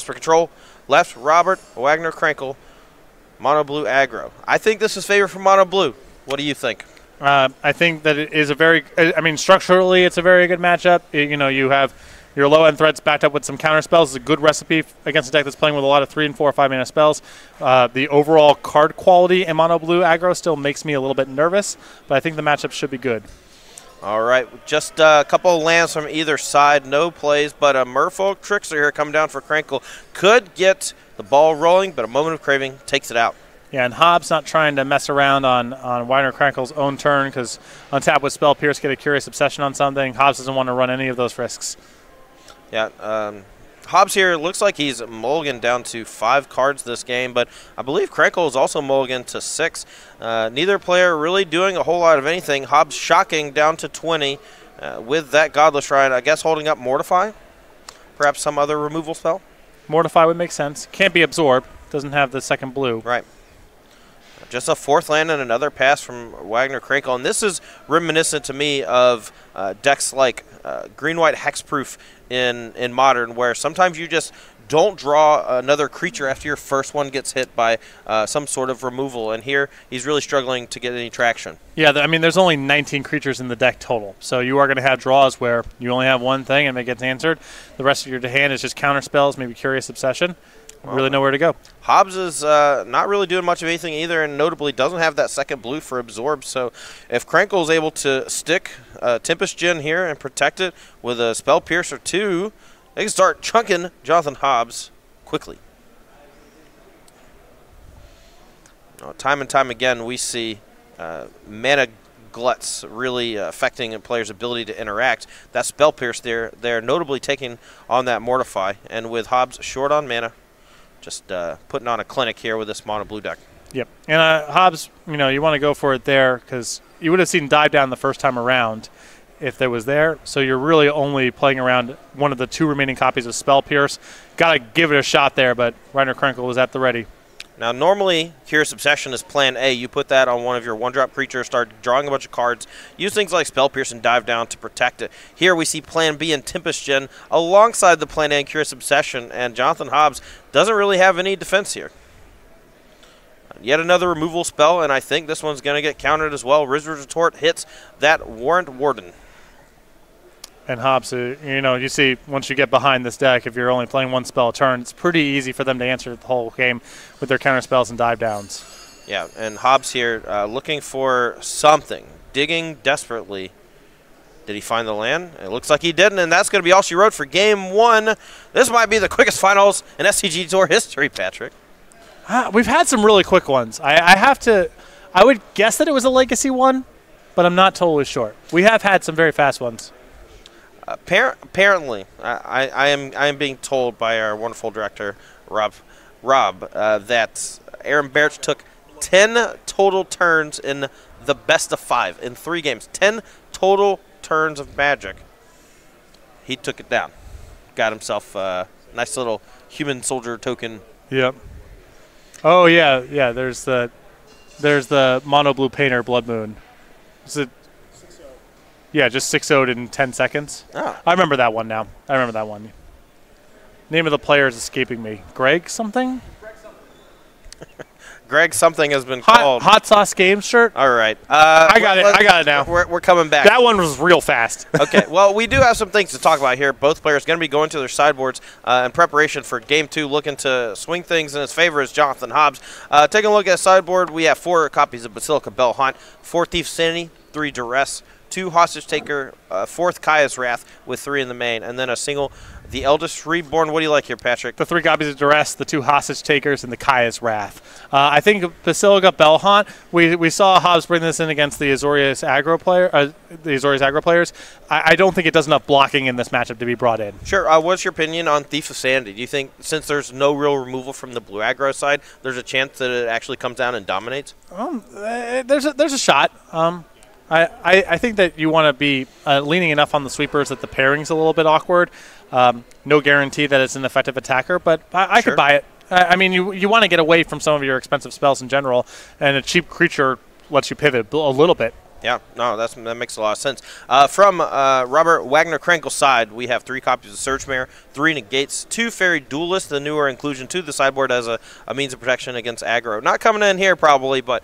Desperate Control, left, Robert, Wagner-Krankel, mono blue aggro. I think this is favored for mono blue. What do you think? I think that it is a very, I mean, structurally it's a very good matchup. You have your low-end threats backed up with some counter spells. It's a good recipe against a deck that's playing with a lot of 3 and 4 or 5 mana spells. The overall card quality in mono blue aggro still makes me a little bit nervous, but I think the matchup should be good. All right, just a couple of lands from either side, no plays, but a Merfolk Trickster here coming down for Krankel could get the ball rolling, but a Moment of Craving takes it out. Yeah, and Hobbs not trying to mess around on Wagner-Krankel's own turn because untap with Spell Pierce, get a Curious Obsession on something. Hobbs doesn't want to run any of those risks. Yeah, Hobbs here looks like he's mulliganed down to 5 cards this game, but I believe Krankel is also mulliganed to 6. Neither player really doing a whole lot of anything. Hobbs shocking down to 20 with that Godless Shrine, I guess holding up Mortify, perhaps some other removal spell. Mortify would make sense. Can't be Absorb. Doesn't have the second blue. Right. Just a 4th land and another pass from Wagner-Krankel. And this is reminiscent to me of decks like Green-White Hexproof in Modern, where sometimes you just don't draw another creature after your first one gets hit by some sort of removal. And here he's really struggling to get any traction. Yeah, I mean, there's only 19 creatures in the deck total. So you are going to have draws where you only have one thing and it gets answered. The rest of your hand is just counter spells, maybe Curious Obsession. Really nowhere to go. Hobbs is not really doing much of anything either, and notably doesn't have that second blue for Absorb. So if Krankel is able to stick Tempest Djinn here and protect it with a Spell Pierce or 2, they can start chunking Jonathan Hobbs quickly. Time and time again, we see mana gluts really affecting a player's ability to interact. That Spell Pierce they're notably taking on that Mortify, and with Hobbs short on mana, just putting on a clinic here with this mono blue deck. Yep. And Hobbs, you want to go for it there because you would have seen Dive Down the first time around if there was there. So you're really only playing around one of the 2 remaining copies of Spell Pierce. Got to give it a shot there, but Wagner-Krankel was at the ready. Now, normally, Curious Obsession is plan A. You put that on one of your 1-drop creatures, start drawing a bunch of cards, use things like Spell Pierce and Dive Down to protect it. Here we see plan B and Tempest Djinn alongside the plan A and Curious Obsession, and Jonathan Hobbs doesn't really have any defense here. Yet another removal spell, and I think this one's going to get countered as well. Rizer's Retort hits that Warrant Warden. And Hobbs, you see once you get behind this deck, if you're only playing 1 spell a turn, it's pretty easy for them to answer the whole game with their counter spells and dive downs. Yeah, and Hobbs here looking for something, digging desperately. Did he find the land? It looks like he didn't, and that's going to be all she wrote for Game 1. This might be the quickest finals in SCG Tour history, Patrick. We've had some really quick ones. I would guess that it was a Legacy one, but I'm not totally sure. We have had some very fast ones. Apparently, I am being told by our wonderful director, Rob, that Aaron Barrett took 10 total turns in the best of 5 in 3 games. 10 total turns of Magic. He took it down. Got himself a nice little human soldier token. Yep. Oh yeah. There's the mono blue painter Blood Moon. Is it? Yeah, just 6-0'd in 10 seconds. Oh. I remember that one now. I remember that one. Name of the player is escaping me. Greg something? Greg something has been called. Hot Sauce Games shirt? All right. I got it now. We're coming back. That one was real fast. Okay, well, we do have some things to talk about here. Both players going to be going to their sideboards in preparation for Game 2, looking to swing things in his favor is Jonathan Hobbs. Taking a look at the sideboard, we have 4 copies of Basilica Bell Hunt, 4 Thief Sanity, 3 Duress, 2 Hostage Taker, 4th Kaya's Wrath with 3 in the main, and then a single The Eldest Reborn. What do you like here, Patrick? The 3 copies of Duress, the 2 Hostage Takers, and the Kaya's Wrath. I think Basilica Bell Hunt, we saw Hobbs bring this in against the Azorius aggro players. I don't think it does enough blocking in this matchup to be brought in. Sure. What's your opinion on Thief of Sanity? Do you think, since there's no real removal from the blue aggro side, there's a chance that it actually comes down and dominates? There's a shot. I think that you want to be leaning enough on the sweepers that the pairing's a little bit awkward. No guarantee that it's an effective attacker, but I could buy it. I mean, you want to get away from some of your expensive spells in general, and a cheap creature lets you pivot a little bit. Yeah, no, that makes a lot of sense. From Robert Wagner-Krankel's side, we have 3 copies of Surge Mare, 3 Negates, 2 Fairy Duelist, the newer inclusion to the sideboard as a means of protection against aggro. Not coming in here probably, but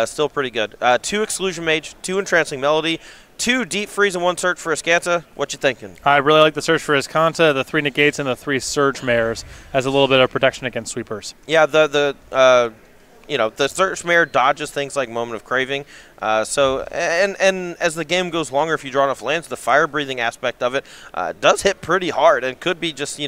still pretty good. 2 Exclusion Mage, 2 Entrancing Melody, 2 Deep Freeze, and 1 Search for Escanta. What you thinking? I really like the Search for Escanta, the 3 Negates, and the 3 Surge Mares as a little bit of protection against sweepers. Yeah, the Search Mare dodges things like Moment of Craving. And as the game goes longer, if you draw enough lands, the fire breathing aspect of it does hit pretty hard and could be just,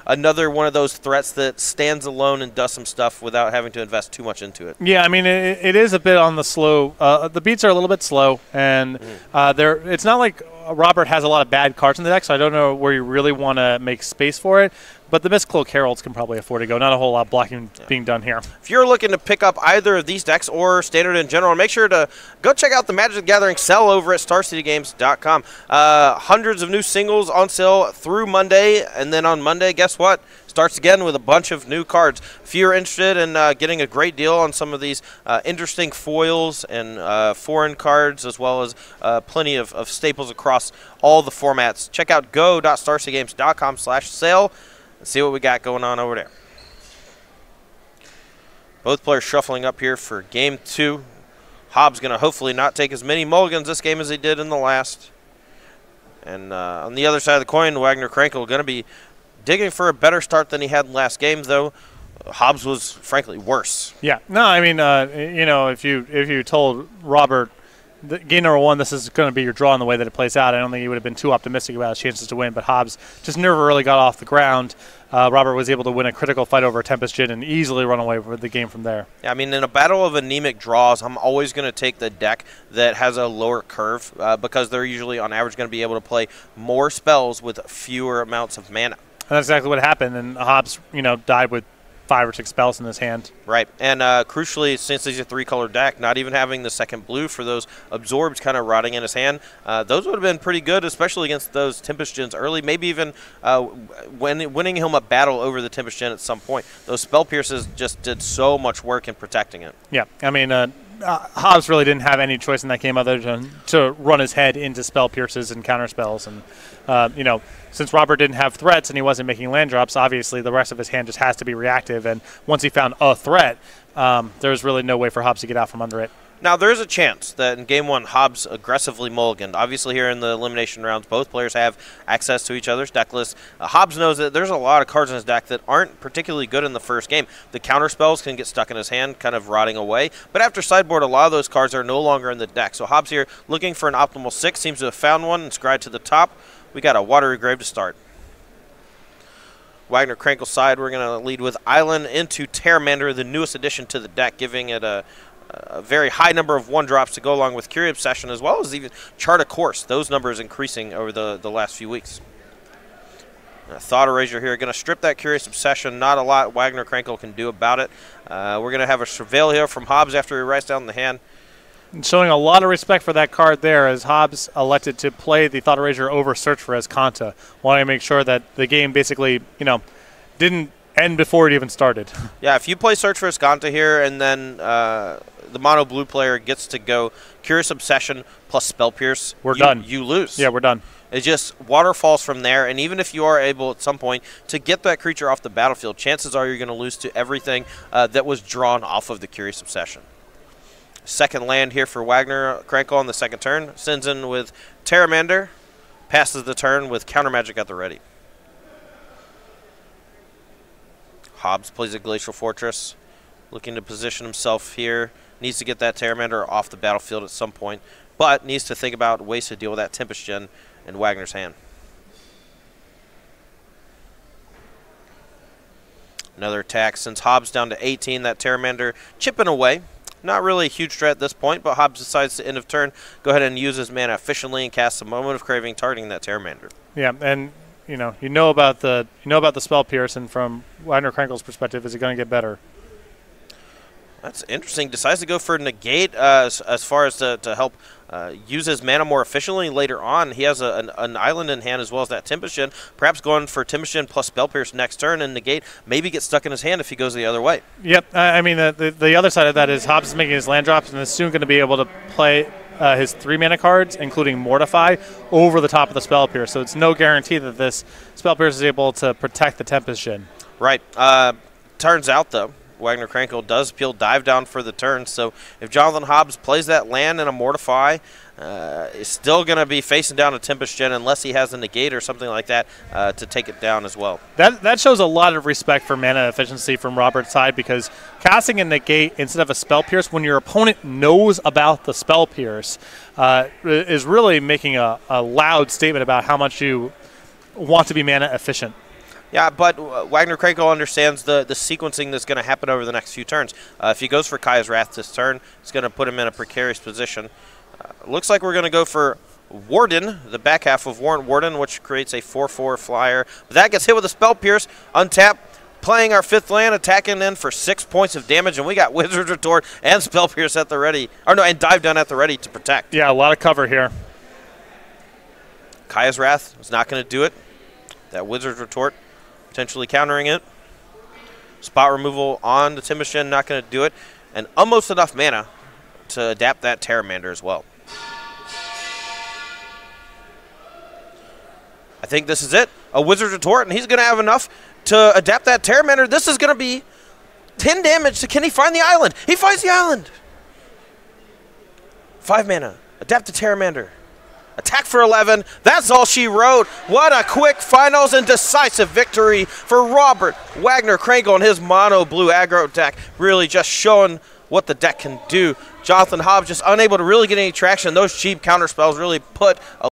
another one of those threats that stands alone and does some stuff without having to invest too much into it. Yeah, I mean, it is a bit on the slow. The beats are a little bit slow, and it's not like Robert has a lot of bad cards in the deck, so I don't know where you really want to make space for it. But the Mystical Heralds can probably afford to go. Not a whole lot of blocking being done here. If you're looking to pick up either of these decks or Standard in general, make sure to go check out the Magic the Gathering sale over at StarCityGames.com. Hundreds of new singles on sale through Monday, and then on Monday, guess what? Starts again with a bunch of new cards. If you're interested in getting a great deal on some of these interesting foils and foreign cards, as well as plenty of staples across all the formats, check out go.starcitygames.com/sale. See what we got going on over there. Both players shuffling up here for game 2. Hobbs going to hopefully not take as many mulligans this game as he did in the last. And on the other side of the coin, Wagner-Krankel going to be digging for a better start than he had last game, though. Hobbs was, frankly, worse. Yeah. No, I mean, if you told Robert game number 1, this is going to be your draw in the way that it plays out, I don't think he would have been too optimistic about his chances to win, but Hobbs just never really got off the ground. Robert was able to win a critical fight over Tempest Djinn and easily run away with the game from there. Yeah, I mean, in a battle of anemic draws, I'm always going to take the deck that has a lower curve because they're usually, on average, going to be able to play more spells with fewer amounts of mana. And that's exactly what happened, and Hobbs, died with 5 or 6 spells in his hand. Right, and crucially, since he's a 3-color deck, not even having the second blue for those absorbs kind of rotting in his hand, those would have been pretty good, especially against those Tempest Djinns early, maybe even winning him a battle over the Tempest Djinn at some point. Those Spell Pierces just did so much work in protecting it. Yeah, I mean, Hobbs really didn't have any choice in that game other than to run his head into Spell Pierces and counter spells. And, since Robert didn't have threats and he wasn't making land drops, obviously the rest of his hand just has to be reactive. And once he found a threat, there's really no way for Hobbs to get out from under it. Now, there's a chance that in Game 1, Hobbs aggressively mulliganed. Obviously, here in the elimination rounds, both players have access to each other's deck lists. Hobbs knows that there's a lot of cards in his deck that aren't particularly good in the first game. The counter spells can get stuck in his hand, kind of rotting away. But after sideboard, a lot of those cards are no longer in the deck. So Hobbs here, looking for an optimal 6, seems to have found one and scryed to the top. We got a Watery Grave to start. Wagner-Krankel's side, we're going to lead with Island into Terramander, the newest addition to the deck, giving it a very high number of 1-drops to go along with Curious Obsession, as well as even Chart a Course. Those numbers increasing over the last few weeks. Thought Erasure here, going to strip that Curious Obsession. Not a lot Wagner-Krankel can do about it. We're going to have a Surveil here from Hobbs after he writes down the hand. And showing a lot of respect for that card there, as Hobbs elected to play the Thought Erasure over Search for Escanta, wanting to make sure that the game basically, didn't end before it even started. Yeah, if you play Search for Escanta here and then the mono blue player gets to go Curious Obsession plus Spell Pierce, we're done. You lose. Yeah, we're done. It just waterfalls from there, and even if you are able at some point to get that creature off the battlefield, chances are you're going to lose to everything that was drawn off of the Curious Obsession. Second land here for Wagner-Krankel on the second turn. Sends in with Terramander. Passes the turn with Counter Magic at the ready. Hobbs plays a Glacial Fortress. Looking to position himself here. Needs to get that Terramander off the battlefield at some point. But needs to think about ways to deal with that Tempest Djinn in Wagner's hand. Another attack sends Hobbs down to 18. That Terramander chipping away. Not really a huge threat at this point, but Hobbs decides to end of turn, go ahead and use his mana efficiently and cast a Moment of Craving, targeting that Terramander. Yeah, and you know about the Spell Pierce, and from Wagner-Krankel's perspective, is it going to get better? That's interesting. Decides to go for Negate as far as to help use his mana more efficiently later on. He has an Island in hand as well as that Tempest Djinn. Perhaps going for Tempest Djinn plus Spell Pierce next turn, and Negate maybe get stuck in his hand if he goes the other way. Yep. I mean, the other side of that is Hobbs is making his land drops and is soon going to be able to play his 3-mana cards, including Mortify, over the top of the Spell Pierce. So it's no guarantee that this Spell Pierce is able to protect the Tempest Djinn. Right. Turns out, though, Wagner-Krankel does appeal Dive Down for the turn. So if Jonathan Hobbs plays that land and a Mortify, is still going to be facing down a Tempest Djinn unless he has a negate or something like that to take it down as well. That shows a lot of respect for mana efficiency from Robert's side, because casting a negate instead of a Spell Pierce when your opponent knows about the Spell Pierce is really making a loud statement about how much you want to be mana efficient. Yeah, but Wagner-Krankel understands the sequencing that's going to happen over the next few turns. If he goes for Kaya's Wrath this turn, it's going to put him in a precarious position. Looks like we're going to go for Warden, the back half of Warrant Warden, which creates a 4/4 flyer. But that gets hit with a Spell Pierce, untap, playing our 5th land, attacking in for 6 points of damage, and we got Wizard's Retort and Spell Pierce at the ready, or no, and Dive Down at the ready to protect. Yeah, a lot of cover here. Kaya's Wrath is not going to do it. That Wizard's Retort potentially countering it. Spot removal on the Tempest Djinn, not going to do it. And almost enough mana to adapt that Terramander as well. I think this is it. A Wizard's Retort, and he's going to have enough to adapt that Terramander. This is going to be 10 damage to can he find the island? He finds the island. 5 mana. Adapt the Terramander. Attack for 11. That's all she wrote. What a quick finals and decisive victory for Robert Wagner-Krankel and his mono blue aggro deck. Really just showing what the deck can do. Jonathan Hobbs just unable to really get any traction. Those cheap counter spells really put a